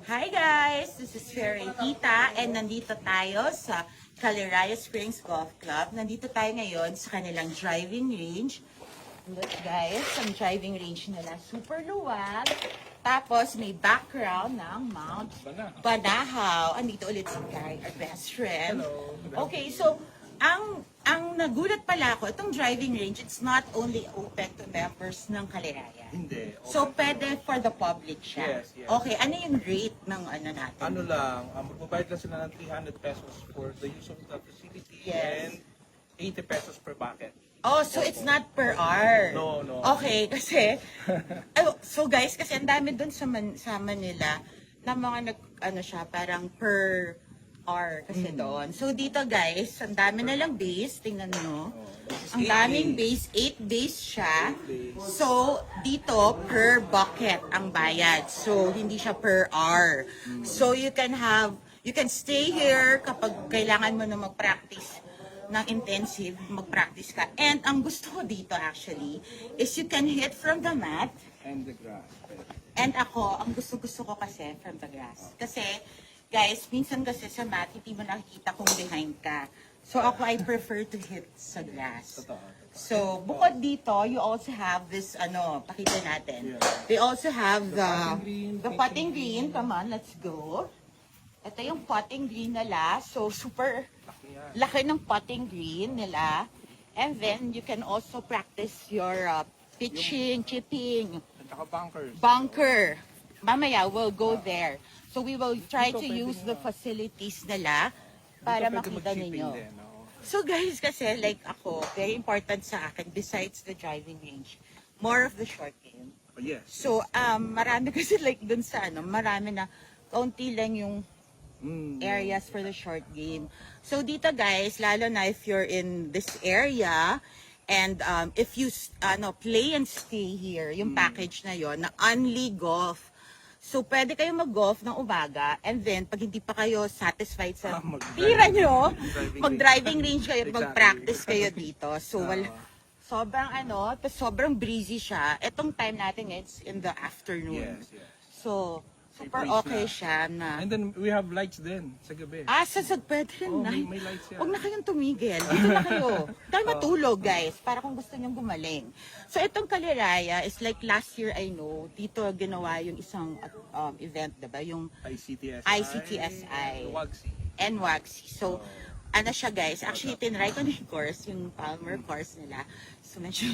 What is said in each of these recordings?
Hi guys! This is Fairy Tita and nandito tayo sa Caliraya Springs Golf Club. Nandito tayo ngayon sa kanilang driving range. Look guys, ang driving range nila super luwag. Tapos may background ng Mount Banahaw. Andito ulit si Kai, our best friend. Hello. Okay, so ang nagulat pala ako, itong driving range, it's not only open to members ng Caliraya. Hindi. Okay. So, pwede for the public siya. Yes, yes. Okay, ano yung rate ng ano natin? Ano lang, magbabayad lang sila ng 300 pesos for the use of the facility Yes. and 80 pesos per bucket. Oh, so it's not per hour. No, no. Okay, kasi, so guys, kasi ang dami dun sa Manila na mga ano siya, parang per hour kasi doon. So dito guys, ang dami na lang base, tingnan nyo. Ang daming base, 8 base siya. So, dito, per bucket ang bayad. So, hindi siya per hour. So, you can stay here kapag kailangan mo na mag-practice ng intensive, mag-practice ka. And ang gusto ko dito actually, is you can hit from the mat. And the grass. And ako, ang gusto-gusto ko kasi from the grass. Kasi, guys, minsan kasi sa mat, hindi mo nakikita kung behind ka. So ako, I prefer to hit sa grass. So, bukod dito, you also have this, pakita natin. They also have the potting green. Come on, let's go. Ito yung potting green nila. So, super laki ng potting green nila. And then, you can also practice your pitching, chipping, At saka bunkers. bunker. Mamaya, we'll go there. So, we will try to use the facilities nila para Dito pwede makita mag-shipping ninyo. din, no? So guys, kasi like ako, very important sa akin, besides the driving range, more of the short game. Oh, yes. So, marami kasi like dun sa marami na, kaunti lang yung areas for the short game. So dito guys, lalo na if you're in this area, and if you play and stay here, yung package na yon na only golf. So, pwede kayo mag-golf ng umaga, and then, pag hindi pa kayo satisfied sa tira nyo, mag-driving range kayo, mag-practice kayo dito. So, sobrang sobrang breezy siya. Etong time natin, it's in the afternoon. Yes, yes. So, super breeze okay na. siya na. And then we have lights din sa gabi. Pwede rin Oh, na. may lights yan. Huwag na kayong tumigil. Dito na kayo. Dahil matulog, guys. Para kung gusto nyong gumaling. So, itong Caliraya is like last year, I know, dito ginawa yung isang event, diba? Yung ICTSI. ICTSI. WAGSI. NWAGSI. So, ano siya, guys? Actually, tinry ko na yung course, yung Palmer course nila. So, medyo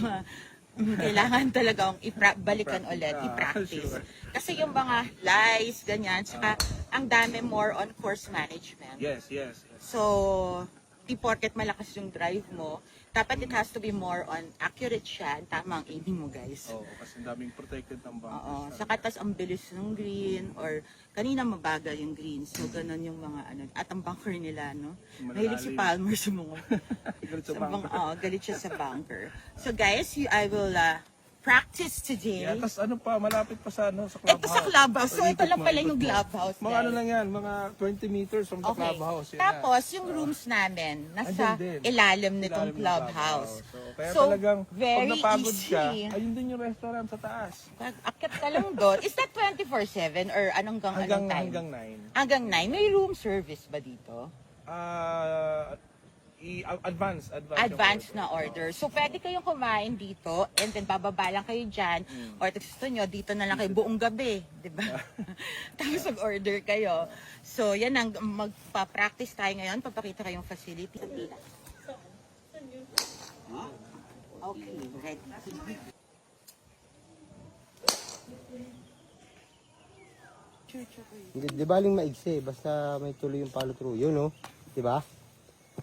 kailangan talagang balikan ulit, i-practice. Sure. Kasi yung mga lies, ganyan, saka ang dami more on course management. Yes, yes, yes. So, di porket malakas yung drive mo, dapat it has to be more on accurate siya, tama ang aiming mo, guys. Oo, kasi ang daming protected ng bunkers. Oo, saka tas ang bilis ng green, or kanina mabagal yung green, so ganun yung mga at ang bunker nila, no? Mahilig si Palmer sa mga, Galit sa bunker. galit siya sa bunker. So guys, I will practice today. Yeah, tapos ano pa, malapit pa sa Ito clubhouse. sa clubhouse. So, ito Ikot lang mo, pala ikot yung mo. clubhouse, Mga guys. ano lang yan, mga 20 meters from the clubhouse. Yan Tapos, yung rooms namin, nasa Andyan din. ilalim nitong Ilalim ng clubhouse. Kaya So, talagang, pag very napagod easy. ka, ayun din yung restaurant sa taas. Akit ka lang doon. Is that 24/7 or anong anong time? Hanggang 9. Hanggang 9. May room service ba dito? Advance Na order. So, pwede kayong kumain dito and then bababa lang kayo dyan. Or gusto nyo, dito na lang kayo buong gabi. Diba? Tapos mag-order kayo. So, yan ang magpa-practice tayo ngayon. Papakita kayong facility. Okay, ready. Di baling maigsi, basta may tuloy yung follow through. Yun, no? Di ba?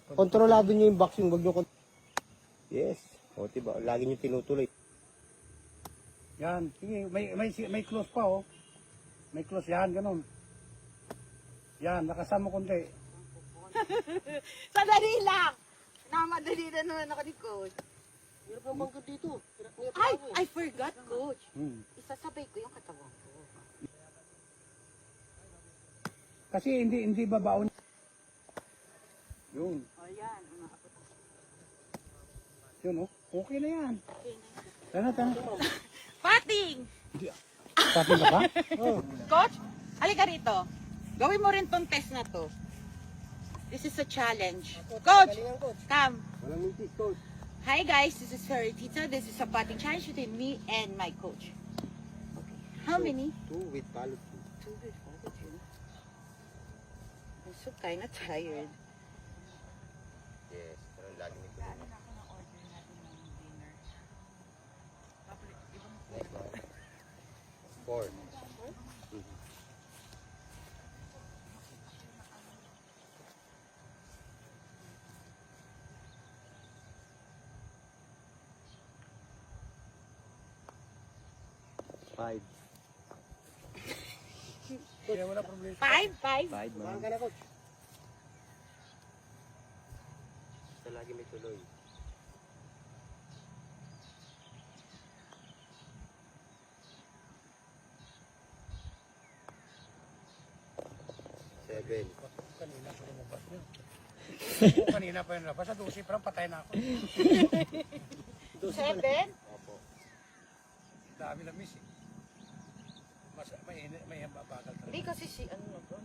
Kontrolado nyo yung boxing, wag nyo Yes. O, diba? Lagi nyo tinutuloy. Yan, sige, may close pa oh. May close yan, ganun. Yan, nakasama konti. Sandali lang! Namadali na naman ako ni Coach. Hirap ng bangkot dito. Ay, I forgot, Coach. Hmm. Isasabay ko yung katawan ko. Kasi hindi babaon. Yun. O yan, Yun oh. Okay na yan. okay na. Tana. Pating! Pati na ba? Coach, Halika rito. Gawin mo rin tong test na to. This is a challenge. Coach, come. Walang mintis, coach. Hi guys, this is Sir Tita. This is a potting challenge between me and my coach. Okay. How many? 2 with palo 2 with follow through. I'm so kinda tired. Yes, pero lagi may tuloy. Next one. 4. Five. Kaya wala problema. 5? Saan ka na, coach? Basta lagi may tuloy. 7. Kanina pa lumabas yun. Kanina pa yun labas. Sa 12 parang patay na ako. 7? Opo. Dami na miss eh. May bagal talaga. Hindi kasi si ano na to.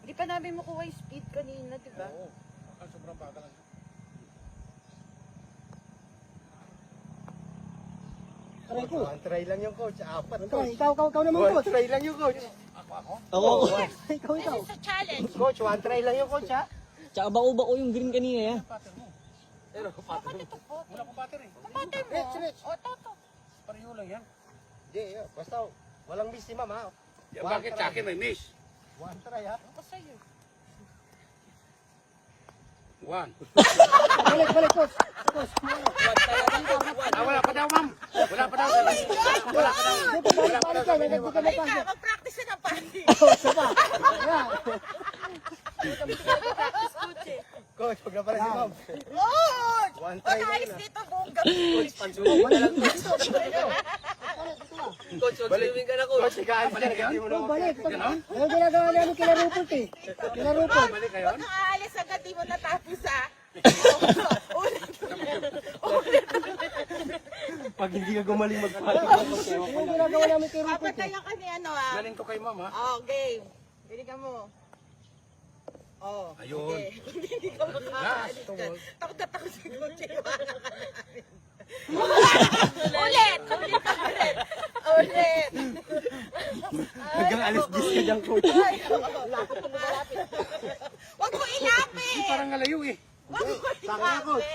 Hindi pa namin makuha yung speed kanina, di ba? Oo. Ang sobrang bagal lang. Aray ko. One try lang yung coach. 4, coach. Ikaw naman, One coach. try lang yung coach. Ako? Oo. This is a challenge. Coach, one try lang yung coach, ha? Tsaka bako-bako yung green kanina ya. Pattern mo. Pero, Wala ko pattern eh. Kapatid mo. O, toto. Pareho lang yan. Hindi, basta walang miss si ma'am, ha? Bakit sa akin may miss? One try, ha? Ako sa'yo. 1. Balik, coach. Wala pa daw, ma'am. Wala pa daw. Wala pa daw. Mag-practice na ng pati. Coach, huwag na pala si ma'am. Coach! One try lang Pag-ayos na. dito buong gabi. Pansubo mo na lang, coach. Coach, mag-swimming ka na, coach. Coach, ikaayos ka na. Hindi mo na Balik. Ganon? Yung ginagawa namin kila Rupert eh. Kila Rupert. Balik kayo? Huwag kang aalis agad, di mo natapos ha. Pag hindi ka gumaling magpapit. Yung ginagawa namin kay Rupert eh. Papatayan ka ni ano ha. Galing to kay ma'am ha. Oh, game. Biligan mo. Oh. Ayun. Okay. Hindi ka makakaalis dyan. Takot na takot si Coach. Iwanan ka namin. Ulit! Ulit! Hanggang alis 10 ka dyan, coach. Ay, lapit na malapit. Huwag mo ilapit! Parang ngalayo eh. Huwag mo Sakto, coach.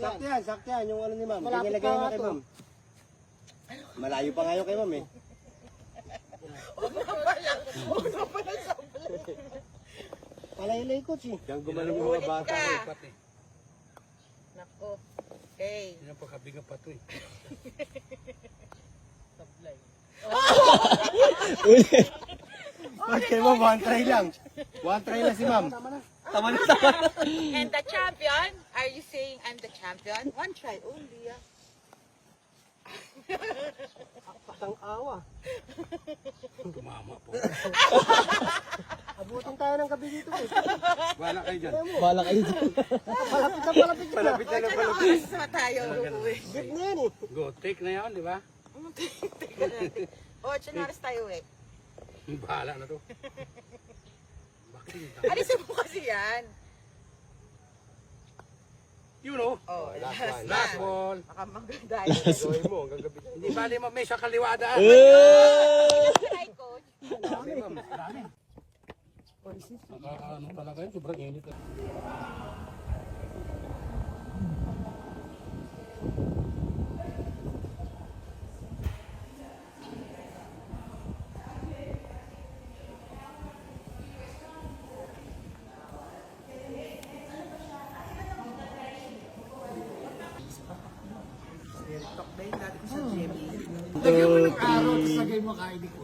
ilapit! Sakto yan. Yung ano ni ma'am. Malapit Hindi nilagay na mo nga kay to. ma'am. Malayo pa nga yung kay ma'am, eh. Huwag na pala. Huwag na pala sablay. Palaylay, coach eh. Diyan gumaling yung mga bata. Ulit ka. Pati. Nako. Okay. Yan ang pagkabigang pato eh. Coach, kay ma'am, one try lang. One try lang si ma'am. Tama na. And the champion? Are you saying I'm the champion? One try only. Ah. Patang awa. Tumama po. Abutin tayo ng gabi dito eh. Wala kayo dyan. Bala kayo dito. Palapit na. Malapit na lang Ano pala. oras na tayo uuwi? Git na yan eh. Go, take na yan, di ba? Teka natin. O, 8 oras tayo uwi. Bahala na to. Bakit? Alisin mo kasi yan. You know. Oh, last one. Last ball. Baka maganda. Gawin mo hanggang gabi. Hindi bali ma'am, may sa kaliwa daan. Hi, coach. Dami, ma'am. Ano talaga yun, sobrang init. Lagyan mo ng araw, tapos lagay mo kain ko.